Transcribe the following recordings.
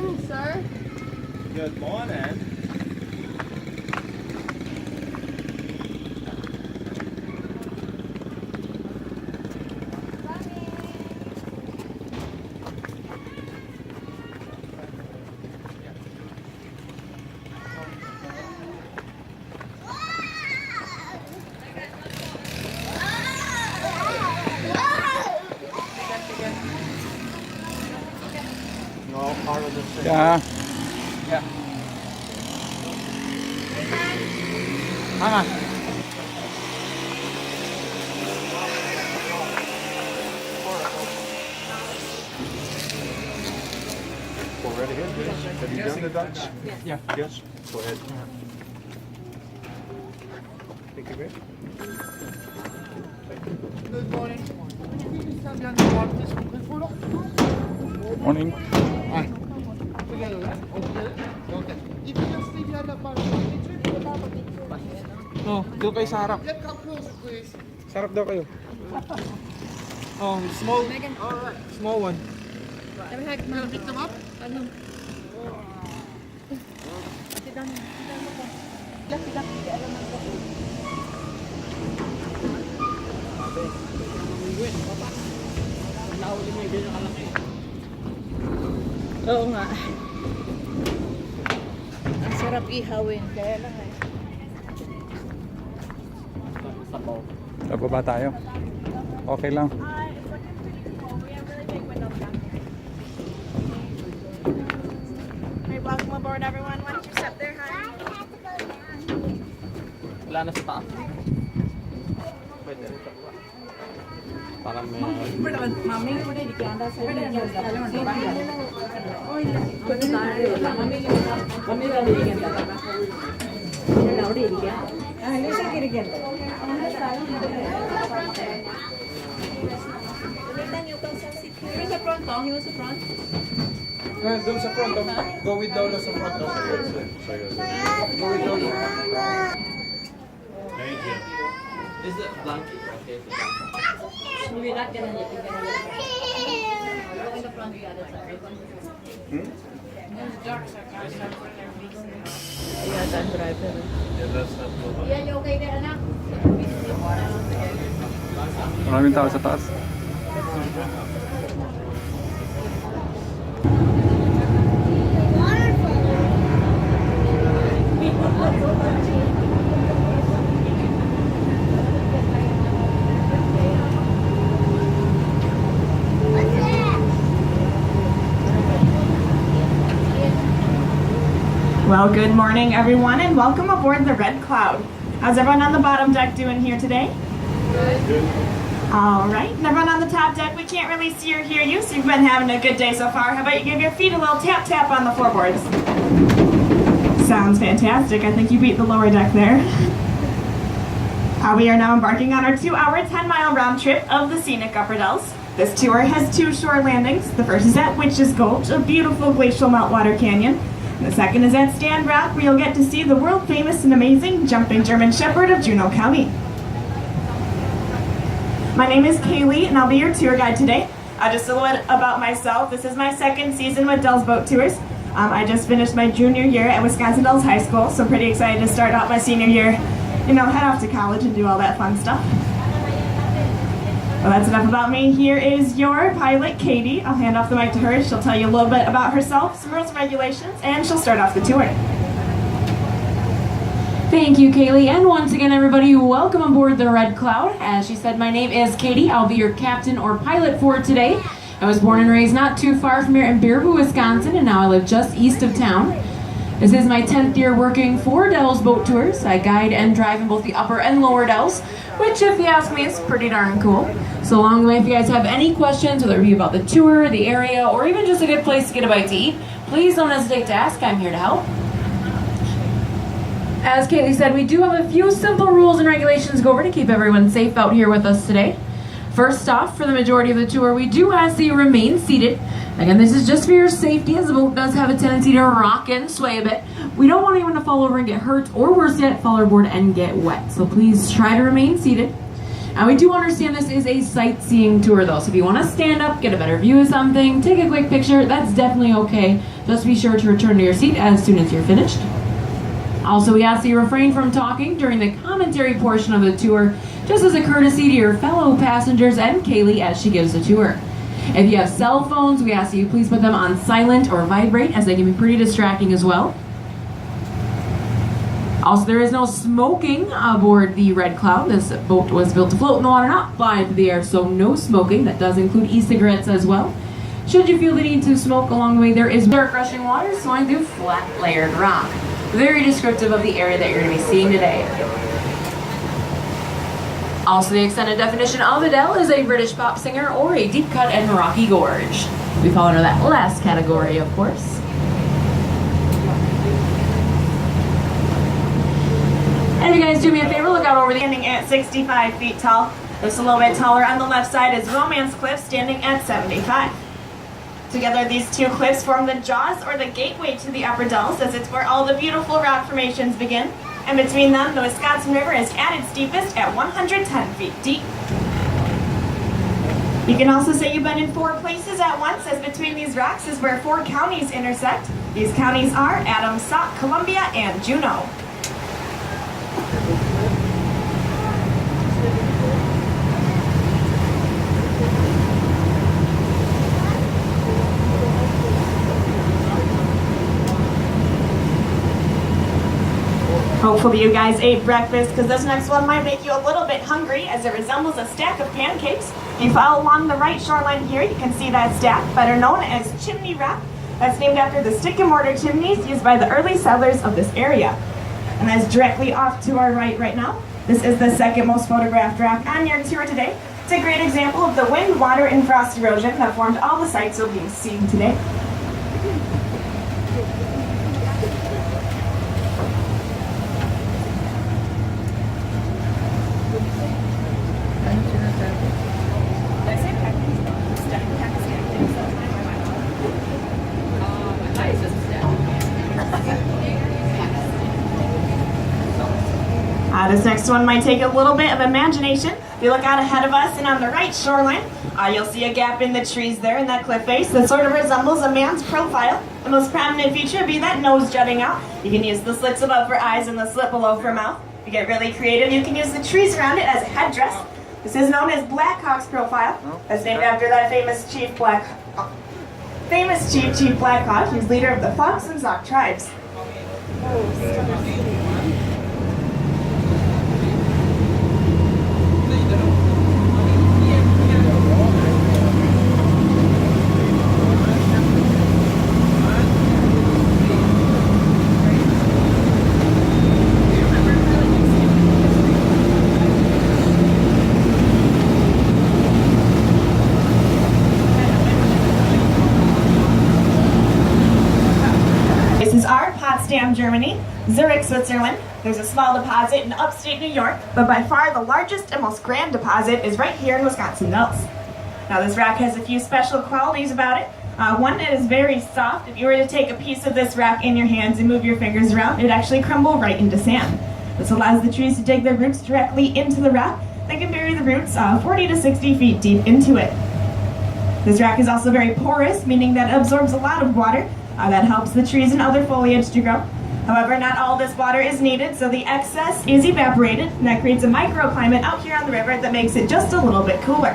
morning, sir. Good morning. You're all part of the same. Yeah. Yeah. Hang on. Go right ahead, yes. Have you done the Dutch? Yeah. Yes. Go ahead. Thank you, babe. Good morning. Would you stand behind the water just quick photo? Morning. Together, right? All together? Okay. If you just stay behind that bar, No, doon kayo sa harap. yeah, come closer, please. Sa harap daw kayo. Oh, small. Alright. Small one. Gonna pick them up? Oo nga. Ang sarap ihawin. Kaya lang eh. Bababa tayo. Okay lang. Hey, welcome aboard everyone. Why don't you step there, honey? Wala na sa taas. Pwede rin. Parang may... Mami, udah di kanda saya. He was the front, he was the front. Doon sa front. Go with Lolo sa front. Go with Lolo. Thank you. Is it blanket? Okay. We're not gonna let you go in the front, the other side. Yeah, I'm driver. Yeah, that's not good. Yeah, you okay there, anak? Maraming tao sa taas. Well, good morning, everyone, and welcome aboard the Red Cloud. How's everyone on the bottom deck doing here today? Good. All right, and everyone on the top deck, we can't really see or hear you, so you've been having a good day so far. How about you give your feet a little tap tap on the floorboards? Sounds fantastic. I think you beat the lower deck there. We are now embarking on our 2-hour, 10-mile round trip of the scenic Upper Dells. This tour has 2 shore landings. The first is at Witch's Gulch, a beautiful glacial meltwater canyon. And the second is at Stand Rock, where you'll get to see the world-famous and amazing Jumping German Shepherd of Juneau County. My name is Kaylee, and I'll be your tour guide today. Just a little bit about myself. This is my second season with Dells Boat Tours. I just finished my junior year at Wisconsin Dells High School, so I'm pretty excited to start out my senior year, head off to college and do all that fun stuff. Well, that's enough about me. Here is your pilot, Katie. I'll hand off the mic to her. She'll tell you a little bit about herself, some rules and regulations, and she'll start off the tour. Thank you, Kaylee, and once again, everybody, welcome aboard the Red Cloud. As she said, my name is Katie. I'll be your captain or pilot for today. I was born and raised not too far from here in Baraboo, Wisconsin, and now I live just east of town. This is my 10th year working for Dells Boat Tours. I guide and drive in both the upper and lower Dells, which, if you ask me, is pretty darn cool. So along the way, if you guys have any questions, whether it be about the tour, the area, or even just a good place to get a bite to eat, please don't hesitate to ask. I'm here to help. As Kaylee said, we do have a few simple rules and regulations to go over to keep everyone safe out here with us today. First off, for the majority of the tour, we do ask that you remain seated. Again, this is just for your safety, as the boat does have a tendency to rock and sway a bit. We don't want anyone to fall over and get hurt, or worse yet, fall overboard and get wet. So please try to remain seated. And we do understand this is a sightseeing tour though, so if you want to stand up, get a better view of something, take a quick picture, that's definitely okay. Just be sure to return to your seat as soon as you're finished. Also, we ask that you refrain from talking during the commentary portion of the tour, just as a courtesy to your fellow passengers and Kaylee as she gives the tour. If you have cell phones, we ask that you please put them on silent or vibrate, as they can be pretty distracting as well. Also, there is no smoking aboard the Red Cloud. This boat was built to float in the water, not fly through the air, so no smoking. That does include e-cigarettes as well. Should you feel the need to smoke along the way, there is dirt rushing water flowing through flat layered rock. Very descriptive of the area that you're going to be seeing today. Also, the extended definition of Adele is a British pop singer or a deep cut and rocky gorge. We fall under that last category, of course. And if you guys do me a favor, look out over the Standing at 65 feet tall. Just a little bit taller on the left side is Romance Cliff, standing at 75. Together, these two cliffs form the jaws or the gateway to the Upper Dells, as it's where all the beautiful rock formations begin. And between them, the Wisconsin River is at its deepest at 110 feet deep. You can also say you've been in 4 places at once, as between these rocks is where 4 counties intersect. These counties are Adams, Sauk, Columbia, and Juneau. Hopefully you guys ate breakfast, because this next one might make you a little bit hungry, as it resembles a stack of pancakes. If you follow along the right shoreline here, you can see that stack, better known as Chimney Rock. That's named after the stick and mortar chimneys used by the early settlers of this area. And that's directly off to our right now. This is the second most photographed rock on your tour today. It's a great example of the wind, water, and frost erosion that formed all the sites you'll be seeing today. This next one might take a little bit of imagination. If you look out ahead of us and on the right shoreline, you'll see a gap in the trees there in that cliff face that sort of resembles a man's profile. The most prominent feature would be that nose jutting out. You can use the slits above for eyes and the slit below for mouth. If you get really creative, you can use the trees around it as a headdress. This is known as Black Hawk's profile. That's named after that famous Chief Black Hawk. He's leader of the Fox and Sauk tribes. Potsdam, Germany, Zurich, Switzerland. There's a small deposit in upstate New York, but by far the largest and most grand deposit is right here in Wisconsin Dells. Now this rock has a few special qualities about it. One, it is very soft. If you were to take a piece of this rock in your hands and move your fingers around, it would actually crumble right into sand. This allows the trees to dig their roots directly into the rock. They can bury the roots 40 to 60 feet deep into it. This rock is also very porous, meaning that it absorbs a lot of water. That helps the trees and other foliage to grow. However, not all this water is needed, so the excess is evaporated, and that creates a microclimate out here on the river that makes it just a little bit cooler.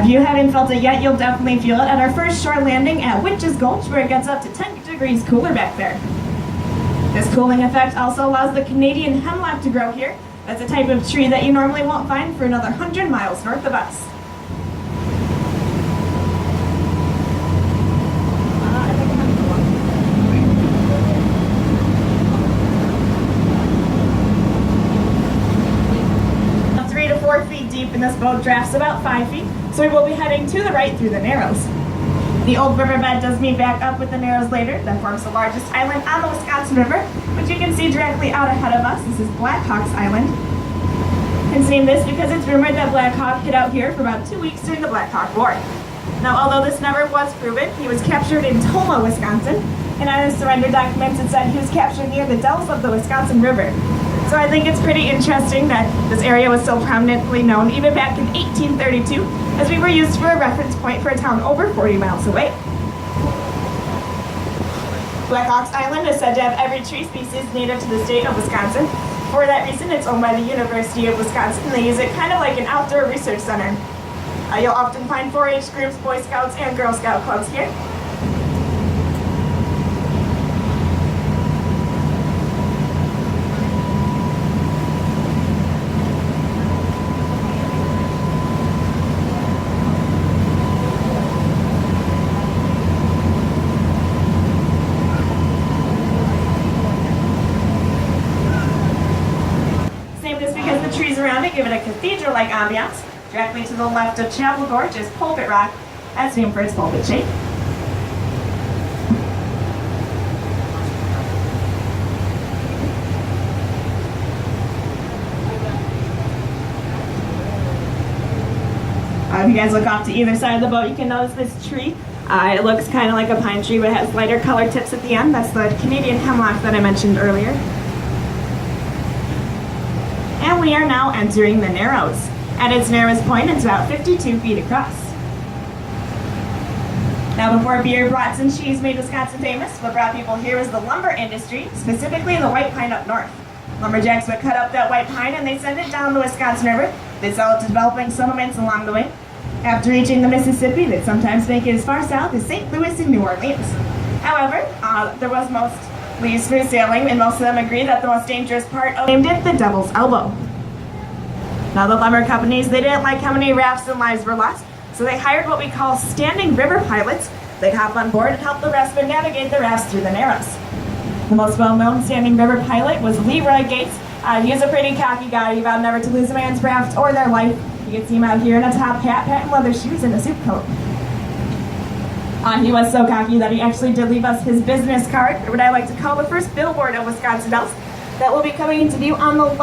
If you haven't felt it yet, you'll definitely feel it at our first shore landing at Witches Gulch, where it gets up to 10 degrees cooler back there. This cooling effect also allows the Canadian hemlock to grow here. That's a type of tree that you normally won't find for another 100 miles north of us. And this boat drafts about 5 feet, so we will be heading to the right through the Narrows. The old riverbed does meet back up with the Narrows later. That forms the largest island on the Wisconsin River, which you can see directly out ahead of us. This is Black Hawk's Island. It's named this because it's rumored that Black Hawk hid out here for about 2 weeks during the Black Hawk War. Now, although this never was proven, he was captured in Tomah, Wisconsin, and on his surrender documents it said he was captured near the dells of the Wisconsin River. So I think it's pretty interesting that this area was still prominently known even back in 1832, as we were used for a reference point for a town over 40 miles away. Black Ox Island is said to have every tree species native to the state of Wisconsin. For that reason, it's owned by the University of Wisconsin. They use it kind of like an outdoor research center. You'll often find 4-H groups, Boy Scouts, and Girl Scout clubs here. Trees around it give it a cathedral-like ambiance. Directly to the left of Chapel Gorge is Pulpit Rock, as named for its pulpit shape. If you guys look off to either side of the boat, you can notice this tree. It looks kind of like a pine tree, but it has lighter colored tips at the end. That's the Canadian hemlock that I mentioned earlier. And we are now entering the Narrows. At its narrowest point, it's about 52 feet across. Now, before beer, brats, and cheese made Wisconsin famous, what brought people here was the lumber industry, specifically the white pine up north. Lumberjacks would cut up that white pine and they send it down the Wisconsin River. They'd sell it to developing settlements along the way. After reaching the Mississippi, they'd sometimes make it as far south as St. Louis and New Orleans. However, there was most leaves for sailing, and most of them agree that the most dangerous part named it the Devil's Elbow. Now the lumber companies, they didn't like how many rafts and lives were lost, so they hired what we call standing river pilots. They'd hop on board and help the raftsmen navigate the rafts through the Narrows. The most well-known standing river pilot was Leroy Gates. He was a pretty cocky guy. He vowed never to lose a man's raft or their life. You can see him out here in a top hat, patent leather shoes, and a suit coat. He was so cocky that he actually did leave us his business card, or what I like to call the first billboard of Wisconsin Dells, that will be coming into view on the